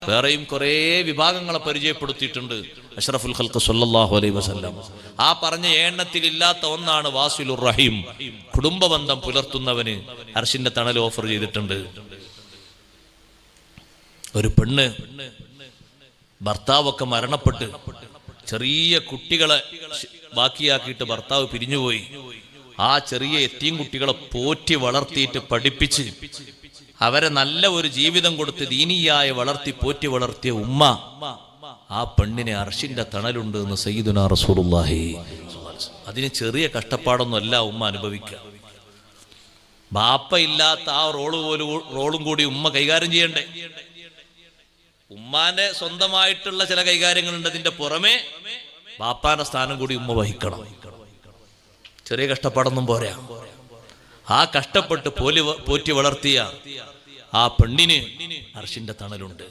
വേറെയും കുറേ വിഭാഗങ്ങളെ പരിചയപ്പെടുത്തിയിട്ടുണ്ട് അഷ്റഫുൽ ഖൽഖ് സ്വല്ലല്ലാഹു അലൈഹി വസല്ലം. ആ പറഞ്ഞ എണ്ണത്തിൽ ഇല്ലാത്ത ഒന്നാണ് വാസിലുർ റഹീം. കുടുംബബന്ധം പുലർത്തുന്നവന് അർശിന്റെ തണൽ ഓഫർ ചെയ്തിട്ടുണ്ട്. ഒരു പെണ്ണ് ഭർത്താവൊക്കെ മരണപ്പെട്ട് ചെറിയ കുട്ടികളെ ബാക്കിയാക്കിയിട്ട് ഭർത്താവ് പിരിഞ്ഞുപോയി. ആ ചെറിയ യതീം കുട്ടികളെ പോറ്റി വളർത്തിയിട്ട് പഠിപ്പിച്ച് അവരെ നല്ല ഒരു ജീവിതം കൊടുത്ത് ദീനിയായി വളർത്തി പോറ്റി വളർത്തിയ ഉമ്മ, ആ പെണ്ണിനെ അർശിന്റെ തണലുണ്ട് എന്ന് സയ്യിദുനാ റസൂലുള്ളാഹി. അതിന് ചെറിയ കഷ്ടപ്പാടൊന്നും അല്ല ഉമ്മ അനുഭവിക്കുക. ബാപ്പ ഇല്ലാത്ത ആ റോളും കൂടി ഉമ്മ കൈകാര്യം ചെയ്യണ്ടേ. ഉമ്മാന്റെ സ്വന്തമായിട്ടുള്ള ചില കൈകാര്യങ്ങളുണ്ട്, അതിന്റെ പുറമെ ബാപ്പാന്റെ സ്ഥാനം കൂടി ഉമ്മ വഹിക്കണം. ചെറിയ കഷ്ടപ്പാടൊന്നും പോരാ. ആ കഷ്ടപ്പെട്ട് പോറ്റി വളർത്തിയ ആ പെണ്ണിന് അർശിന്റെ തണലുണ്ട്.